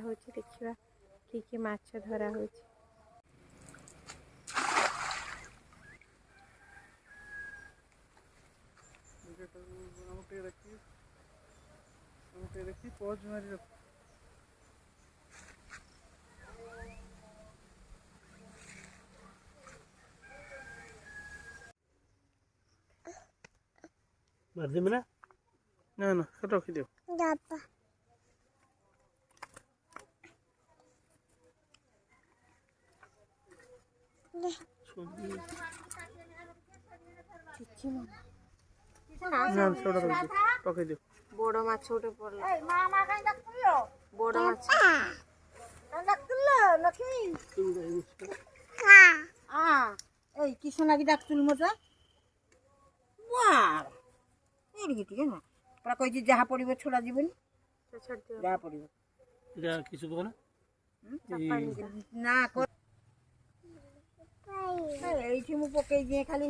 ହଉଛି ଦେଖିବା କି ମାଛ ଧରା ହଉଛି। ମାରିଦେବି ନା ନା ନା ରଖିଦିଅ। ପକେଇଦିଅ। ବଡ଼ ମାଛ ଗୋଟେ ପଡିଲା। ବଡ଼ ମାଛ এই কি সোনাকি ডাকতুল মজা এদিকে ଟିକେ না পুরা কইছি যাহা পড়িব ছোড়া ଯିବନି ଯାହା ପଡିବ এটা কিছু পকানা ନା এইଠି ମୁଁ ପକେଇ ଦିଏ ଖାଲି